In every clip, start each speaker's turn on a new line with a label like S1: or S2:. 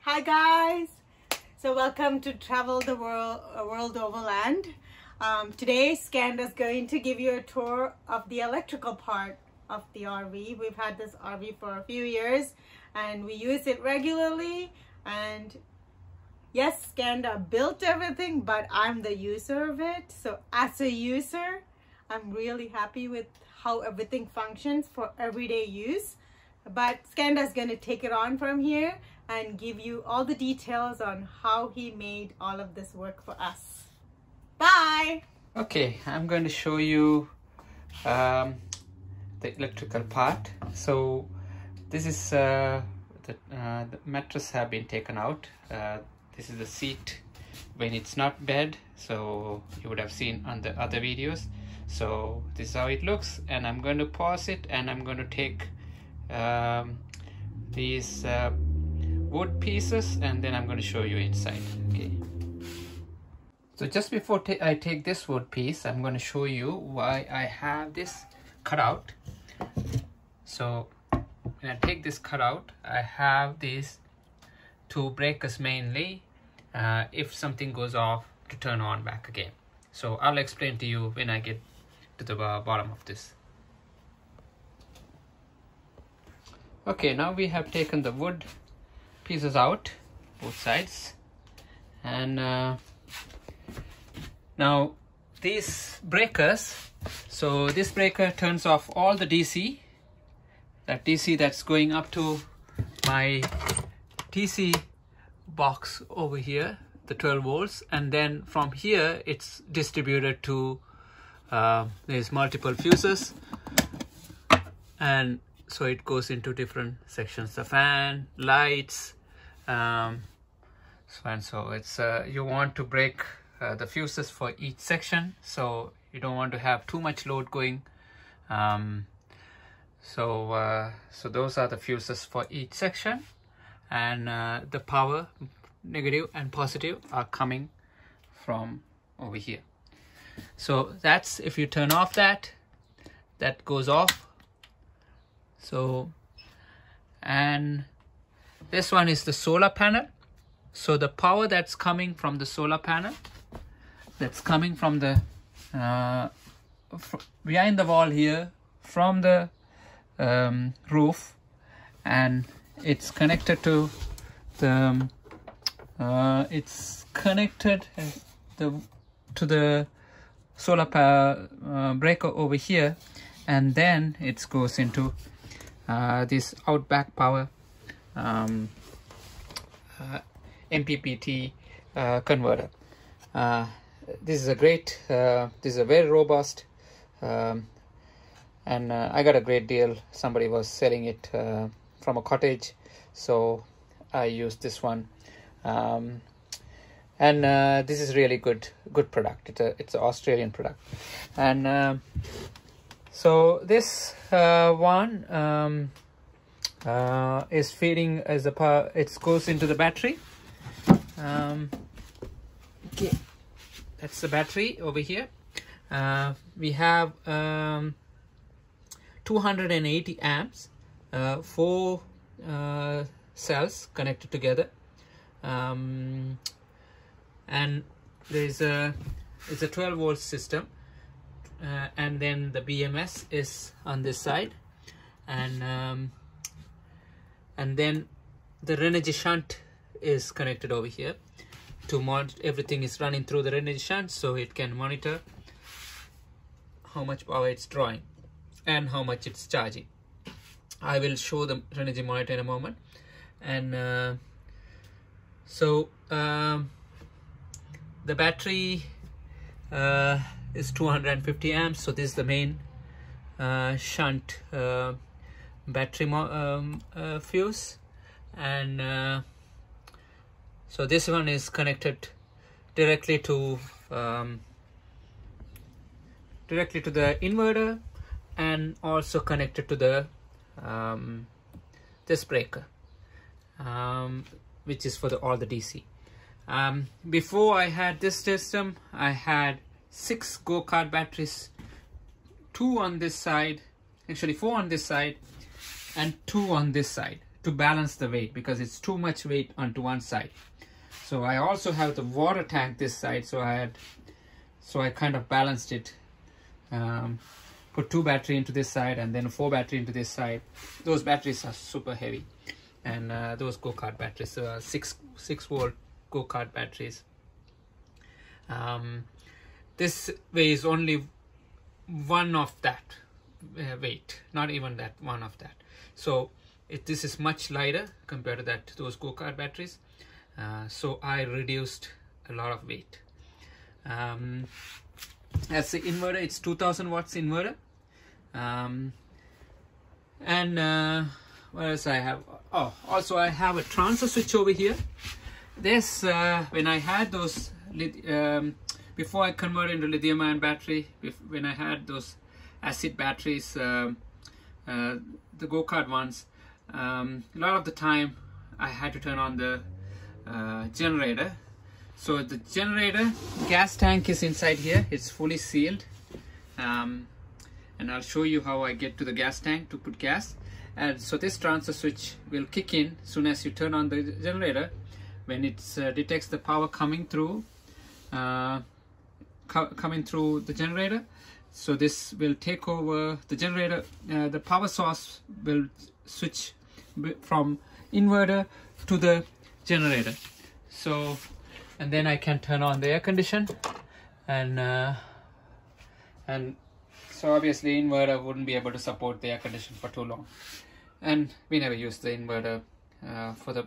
S1: Hi guys, so welcome to Travel the World Overland. Today Scanda's going to give you a tour of the electrical part of the RV. We've had this RV for a few years and we use it regularly, and yes, Scanda built everything, but I'm the user of it. So as a user, I'm really happy with how everything functions for everyday use. But Scanda's going to take it on from here and give you all the details on how he made all of this work for us. Bye!
S2: Okay, I'm going to show you the electrical part. So this is the mattress have been taken out. This is the seat when it's not bed, so you would have seen on the other videos. So this is how it looks, and I'm going to pause it and I'm going to take these wood pieces and then I'm going to show you inside. Okay, so just before I take this wood piece, I'm going to show you why I have this cut out. So when I take this cut out, I have these two breakers mainly, if something goes off, to turn on back again. So I'll explain to you when I get to the bottom of this. Okay, now we have taken the wood pieces out, both sides, and now these breakers, so this breaker turns off all the DC, that DC that's going up to my TC box over here, the 12 volts, and then from here it's distributed to there's multiple fuses, and so it goes into different sections, the fan, lights, so it's you want to break the fuses for each section, so you don't want to have too much load going. So those are the fuses for each section, and the power, negative and positive, are coming from over here. So that's, if you turn off that goes off. So, and this one is the solar panel. So the power that's coming from the solar panel, that's coming from the behind the wall here, from the roof, and it's connected to the to the solar power breaker over here, and then it goes into this outback power MPPT converter. This is a great, this is a very robust, and I got a great deal. Somebody was selling it from a cottage, so I used this one, and this is really good product. It's an Australian product, and so this one is feeding as a power. It goes into the battery. Okay, that's the battery over here. We have 280 amps, 4 cells connected together, and it's a 12 volt system, and then the BMS is on this side, and then the Renogy shunt is connected over here to monitor. Everything is running through the Renogy shunt, so it can monitor how much power it's drawing and how much it's charging. I will show the Renogy monitor in a moment. And so the battery is 250 amps, so this is the main shunt battery fuse, and so this one is connected directly to the inverter, and also connected to the this breaker, which is for all the DC. Before I had this system, I had 6 go-kart batteries, 2 on this side, actually 4 on this side and 2 on this side, to balance the weight, because it's too much weight onto one side. So I also have the water tank this side, so I kind of balanced it. Put 2 battery into this side and then 4 battery into this side. Those batteries are super heavy, and those go-kart batteries, 6 volt go-kart batteries. This weighs only one of that weight, not even that one of that. So this is much lighter compared to those go-kart batteries. So I reduced a lot of weight. As the inverter, it's 2000 watts inverter. What else I have? Oh, also I have a transfer switch over here. This when I had those before I converted into lithium-ion battery, when I had those acid batteries, the go-kart ones, a lot of the time I had to turn on the generator. So the generator gas tank is inside here. It's fully sealed, and I'll show you how I get to the gas tank to put gas. And so this transfer switch will kick in soon as you turn on the generator. When it detects the power coming through the generator, so this will take over the generator. The power source will switch from inverter to the generator. So, and then I can turn on the air condition, and so obviously inverter wouldn't be able to support the air condition for too long, and we never use the inverter for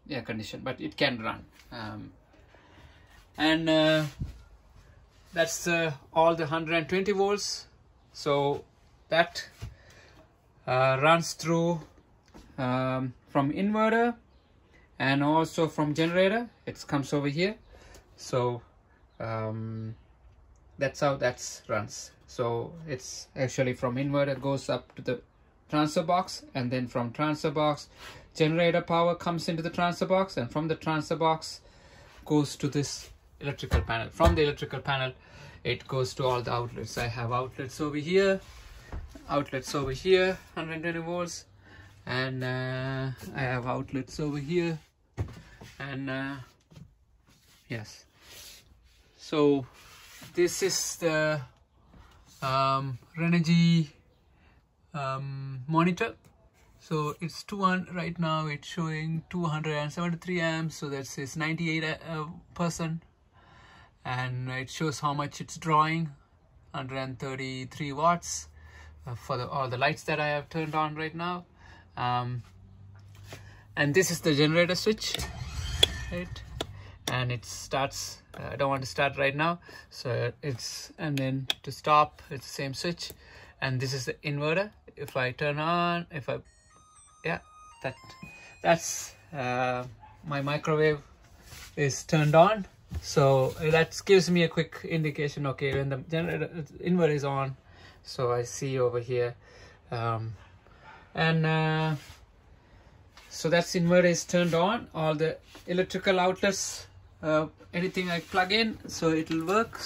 S2: air condition, but it can run. That's all the 120 volts. So that runs through from inverter and also from generator. It comes over here. So that's how that runs. So it's actually from inverter goes up to the transfer box, and then from transfer box generator power comes into the transfer box, and from the transfer box goes to this electrical panel. From the electrical panel it goes to all the outlets. I have outlets over here, 120 volts, and I have outlets over here, and yes. So this is the Renogy monitor. So it's 200 right now. It's showing 273 amps. So that's 98%, and it shows how much it's drawing. 133 watts for all the lights that I have turned on right now. And this is the generator switch, right? And it starts. I don't want to start right now, so and then to stop it's the same switch. And this is the inverter. If I turn on, that's my microwave is turned on. So that gives me a quick indication, okay, when the inverter is on. So I see over here, so that's inverter is turned on. All the electrical outlets, anything I plug in, so it will work.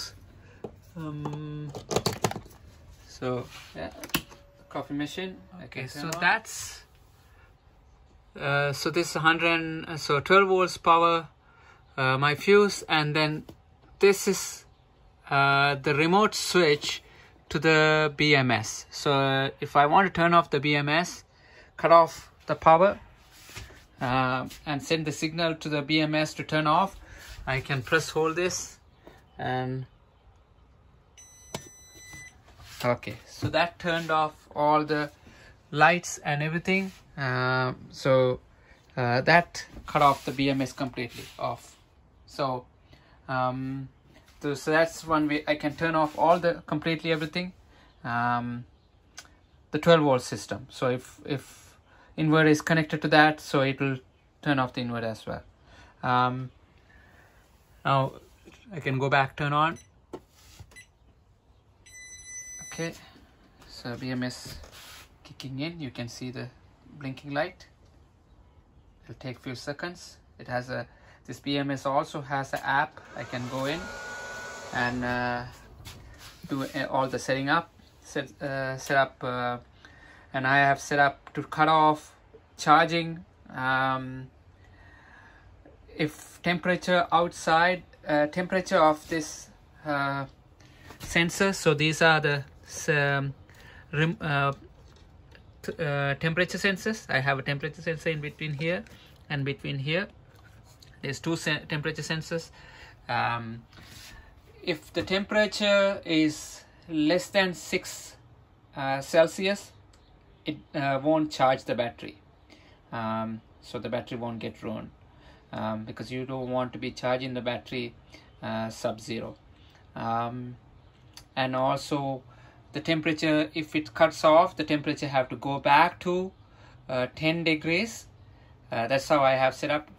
S2: So yeah, coffee machine. Okay, so that's so this 12 volts power my fuse, and then this is the remote switch to the BMS. So if I want to turn off the BMS, cut off the power, and send the signal to the BMS to turn off, I can hold this, and okay, so that turned off all the lights and everything. So that cut off the BMS completely off. So so that's one way I can turn off all the completely everything. The 12 volt system. So if inverter is connected to that, so it will turn off the inverter as well. Now I can go back, turn on. Okay, so BMS kicking in. You can see the blinking light. It'll take a few seconds. It has this BMS also has an app. I can go in and do all the setting up, set up, and I have set up to cut off charging, if temperature outside, temperature of this sensor, so these are the temperature sensors. I have a temperature sensor in between here and between here. There's two temperature sensors. If the temperature is less than 6 Celsius, it won't charge the battery. So the battery won't get ruined, because you don't want to be charging the battery sub-zero. And also the temperature, if it cuts off, the temperature have to go back to 10 degrees. That's how I have set up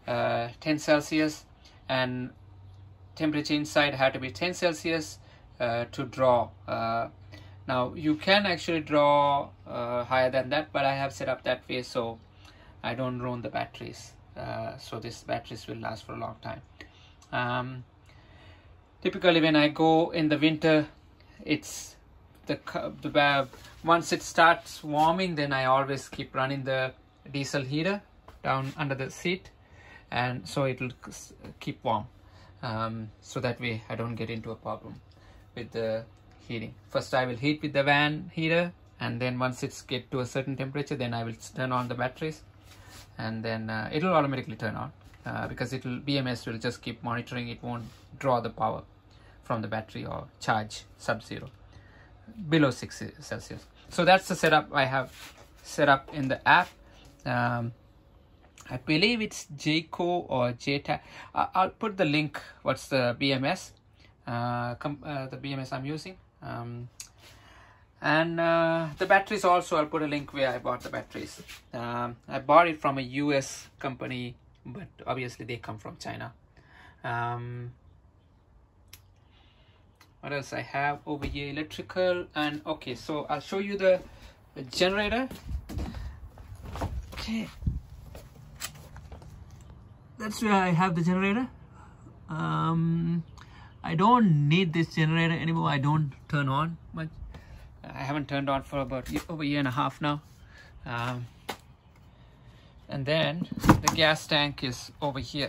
S2: 10 Celsius, and temperature inside had to be 10 Celsius to draw. Now you can actually draw higher than that, but I have set up that way so I don't ruin the batteries. So these batteries will last for a long time. Typically when I go in the winter, it's once it starts warming, then I always keep running the diesel heater down under the seat, and so it will keep warm. So that way I don't get into a problem with the heating. First I will heat with the van heater, and then once it's get to a certain temperature, then I will turn on the batteries, and then it will automatically turn on, because BMS will just keep monitoring. It won't draw the power from the battery or charge sub-zero below 6 Celsius. So that's the setup I have set up in the app. I believe it's JCO or JTAG. I'll put the link. What's the BMS? The BMS I'm using. And the batteries also, I'll put a link where I bought the batteries. I bought it from a US company, but obviously they come from China. What else I have over here? Electrical. And okay, so I'll show you the generator. Okay, that's where I have the generator. I don't need this generator anymore. I don't turn on much. I haven't turned on for about over a year and a half now. And then the gas tank is over here.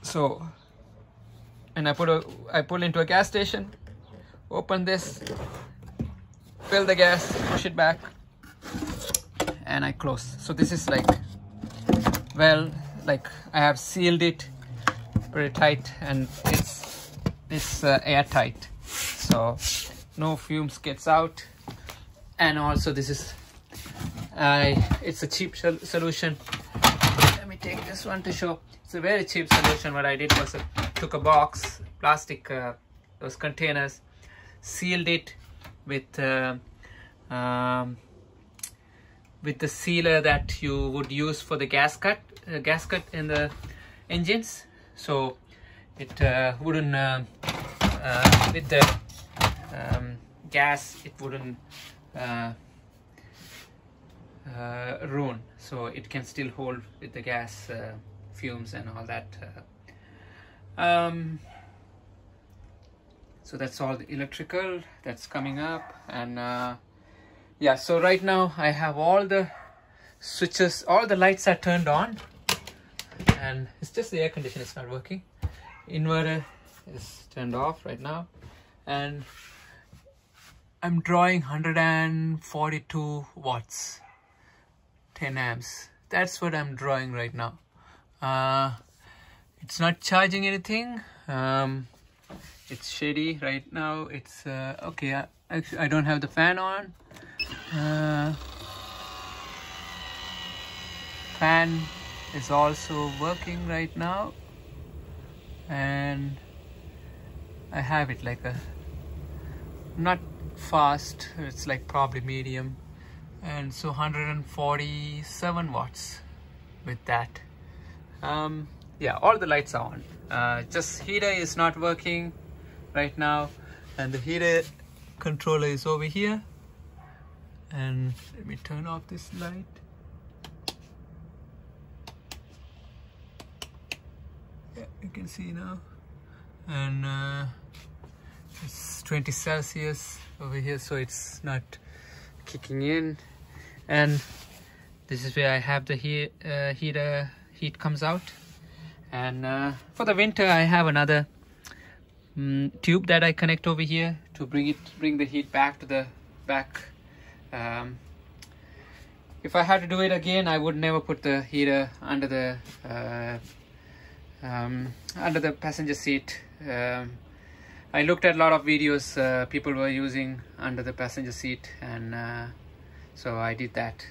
S2: So, and I pull into a gas station, open this, fill the gas, push it back, and I close. So this is like, well, like I have sealed it very tight, and it's airtight, so no fumes gets out. And also this is it's a cheap solution. Let me take this one to show. It's a very cheap solution. What I did was took a box, plastic, those containers, sealed it with the sealer that you would use for the gasket in the engines, so it wouldn't with the gas, it wouldn't ruin, so it can still hold with the gas fumes and all that. So that's all the electrical that's coming up. And yeah, so right now I have all the switches, all the lights are turned on, and it's just the air conditioner is not working. Inverter is turned off right now, and I'm drawing 142 watts, 10 amps. That's what I'm drawing right now. It's not charging anything. It's shady right now. It's okay. Actually, I don't have the fan on. Fan is also working right now, and I have it like not fast, it's like probably medium, and so 147 watts with that. Yeah, all the lights are on. Just heater is not working right now, and the heater controller is over here. And let me turn off this light. Yeah, you can see now. And it's 20 Celsius over here, so it's not kicking in, and this is where I have the heat comes out. And for the winter I have another tube that I connect over here to bring the heat back to the back. If I had to do it again, I would never put the heater under the passenger seat. I looked at a lot of videos people were using under the passenger seat, and so I did that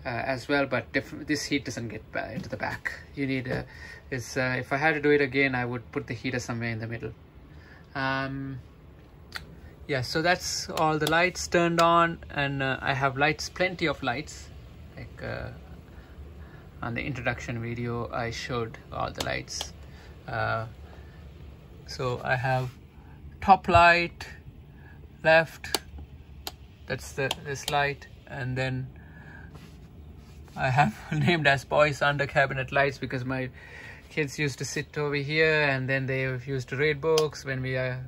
S2: as well, but this heat doesn't get into the back. You need if I had to do it again, I would put the heater somewhere in the middle. Yeah, so that's all the lights turned on, and I have lights, plenty of lights, like on the introduction video I showed all the lights. So I have top light, left, that's this light, and then I have named as boys under cabinet lights because my kids used to sit over here, and then they used to read books when we are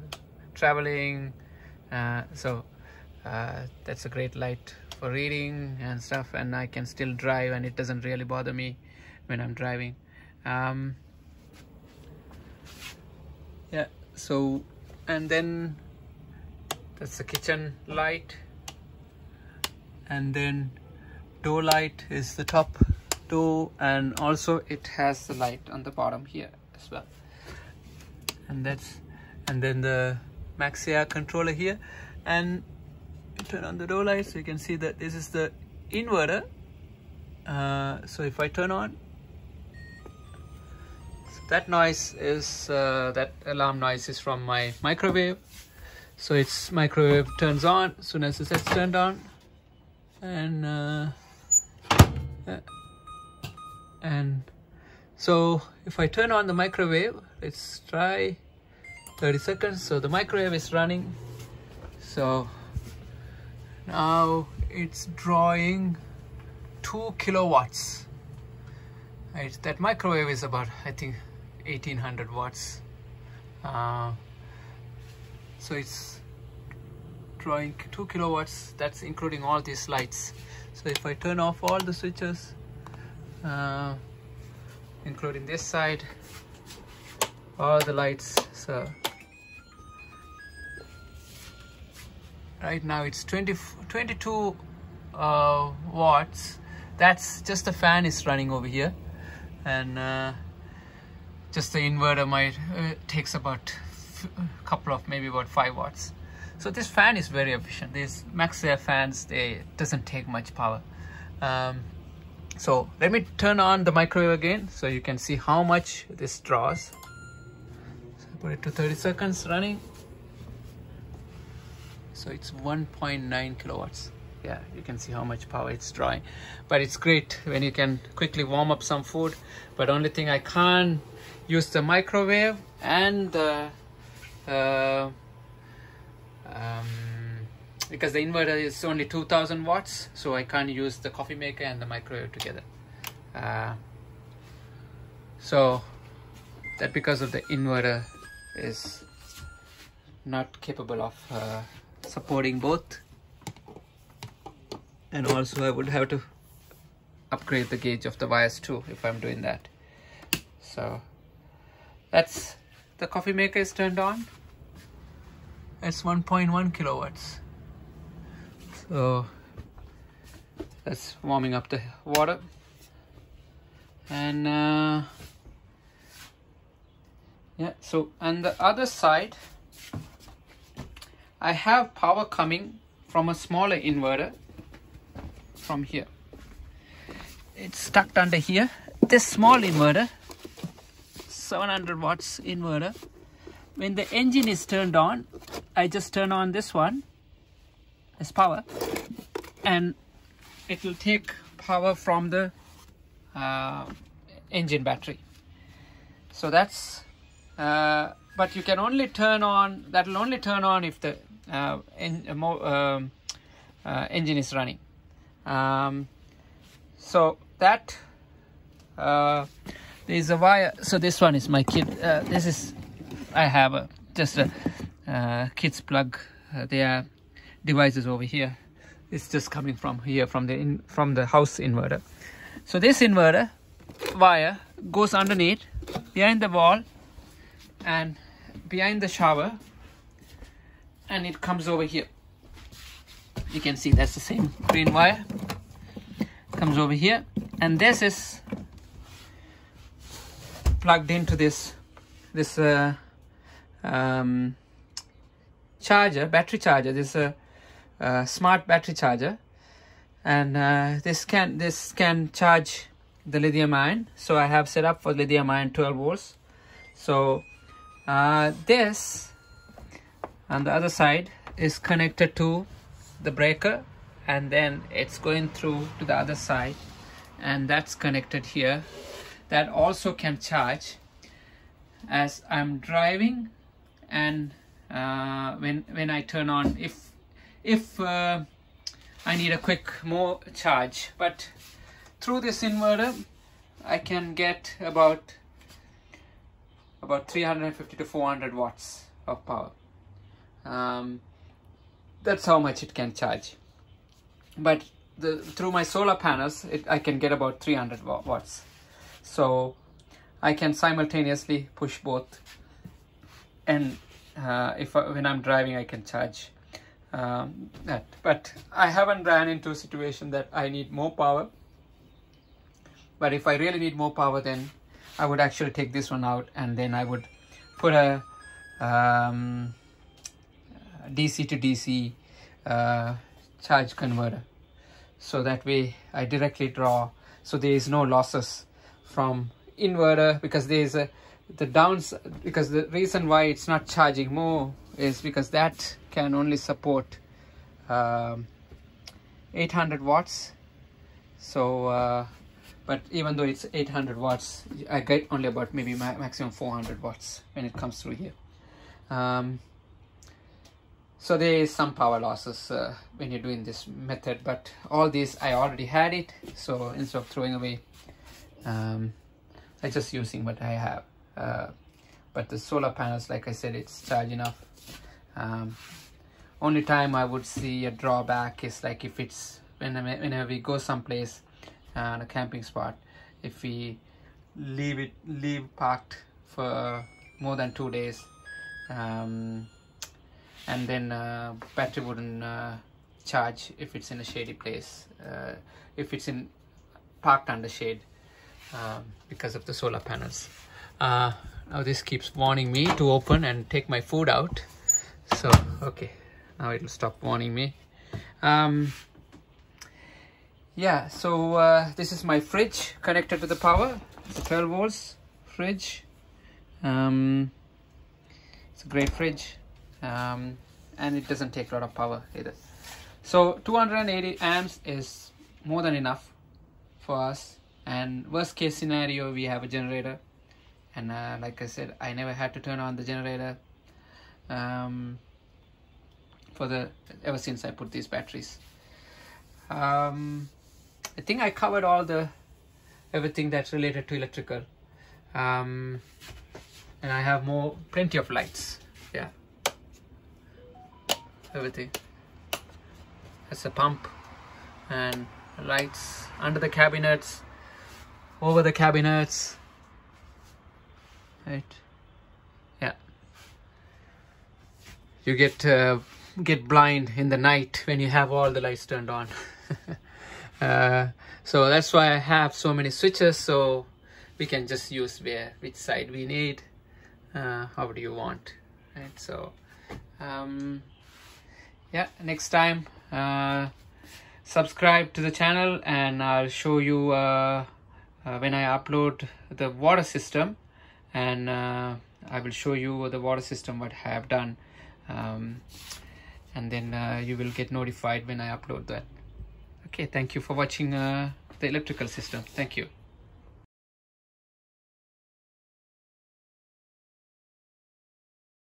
S2: traveling. So that's a great light for reading and stuff, and I can still drive and it doesn't really bother me when I'm driving. Yeah, so, and then that's the kitchen light, and then door light is the top door, and also it has the light on the bottom here as well. And then the Maxia controller here, and turn on the door light so you can see that this is the inverter. So if I turn on, so that noise is that alarm noise is from my microwave. So its microwave turns on as soon as it's turned on, and so if I turn on the microwave, let's try 30 seconds. So the microwave is running, so now it's drawing 2 kilowatts. Right, that microwave is about, I think, 1800 watts. So it's drawing 2 kilowatts. That's including all these lights. So if I turn off all the switches, including this side, all the lights, so right now it's 22 watts. That's just the fan is running over here, and just the inverter might takes about a couple of, maybe about 5 watts. So this fan is very efficient. These Maxia fans, they doesn't take much power. So let me turn on the microwave again so you can see how much this draws. So put it to 30 seconds running. So it's 1.9 kilowatts. Yeah, you can see how much power it's drawing. But it's great when you can quickly warm up some food. But only thing, I can't use the microwave and the because the inverter is only 2000 watts, so I can't use the coffee maker and the microwave together. So that because of the inverter is not capable of supporting both, and also I would have to upgrade the gauge of the wires too if I'm doing that. So that's, the coffee maker is turned on. It's 1.1 kilowatts. So that's warming up the water. And yeah, so on the other side I have power coming from a smaller inverter from here. It's tucked under here. This small inverter, 700 watts inverter. When the engine is turned on, I just turn on this one as power, and it will take power from the engine battery. So that's but you can only turn on, that will only turn on if the engine is running. So that there's a wire. So this one is my kid. This is, I have just a kids plug. There are devices over here. It's just coming from here, from the house inverter. So this inverter wire goes underneath, behind the wall and behind the shower, and it comes over here. You can see that's the same green wire. Comes over here, and this is plugged into this charger, battery charger. This is a smart battery charger, and this can charge the lithium ion. So I have set up for lithium ion 12 volts. So this on the other side is connected to the breaker, and then it's going through to the other side, and that's connected here. That also can charge as I'm driving, and when I turn on, if I need a quick more charge. But through this inverter I can get about 350 to 400 watts of power. That's how much it can charge. But through my solar panels, I can get about 300 watts. So I can simultaneously push both, and when I'm driving I can charge that. But I haven't ran into a situation that I need more power. But if I really need more power, then I would actually take this one out, and then I would put a DC to DC charge converter, so that way I directly draw, so there is no losses from inverter, because there is because the reason why it's not charging more is because that can only support 800 watts. So but even though it's 800 watts, I get only about maybe maximum 400 watts when it comes through here. So there is some power losses when you're doing this method, but all these I already had it, so instead of throwing away, I'm just using what I have. But the solar panels, like I said, it's charged enough. Only time I would see a drawback is like if it's whenever we go someplace on a camping spot, if we leave parked for more than 2 days, and then battery wouldn't charge if it's in a shady place, if it's parked under shade, because of the solar panels. Now this keeps warning me to open and take my food out. So okay, now it will stop warning me. Yeah, so this is my fridge connected to the power. It's a 12 volts fridge. It's a great fridge. And it doesn't take a lot of power either. So 280 amps is more than enough for us, and worst case scenario we have a generator, and like I said, I never had to turn on the generator ever since I put these batteries. I think I covered everything that's related to electrical, and I have plenty of lights. Yeah, everything. That's a pump, and lights under the cabinets, over the cabinets, right? Yeah, you get blind in the night when you have all the lights turned on. So that's why I have so many switches, so we can just use which side we need, however you want, right? So yeah, next time subscribe to the channel, and I'll show you when I upload the water system, and I will show you the water system what I have done, and then you will get notified when I upload that. Okay, thank you for watching the electrical system. Thank you.